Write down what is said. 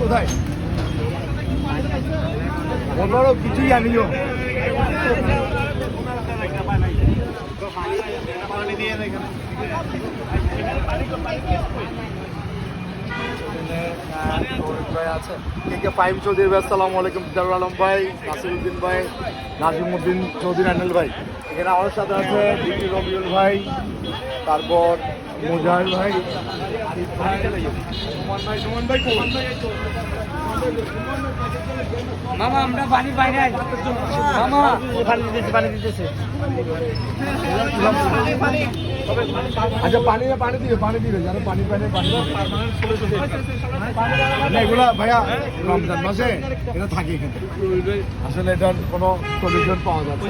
কোথায় বলো কিছুই জানিও ফাইম চৌধুরী ভাই, আসসালামু আলাইকুম। জারুল আলম ভাই, নাসিরুদ্দিন ভাই, নাজিমুদ্দিন চৌধুরী আনিল ভাই। এখানে আমার সাথে আছে ডিপি রবিউল ভাই, তারপর মুজাহিদ ভাই, আরিফ ভাই, সুমন ভাই। মামা আমরা পানি পাই নাই মামা, পানি দিতেছে আচ্ছা পানি দিবে যারা পানি পায় না এগুলা ভাইয়া রমজান মাসে এটা থাকে এখানে। আসলে এটার কোনো সলিউশন পাওয়া যাচ্ছে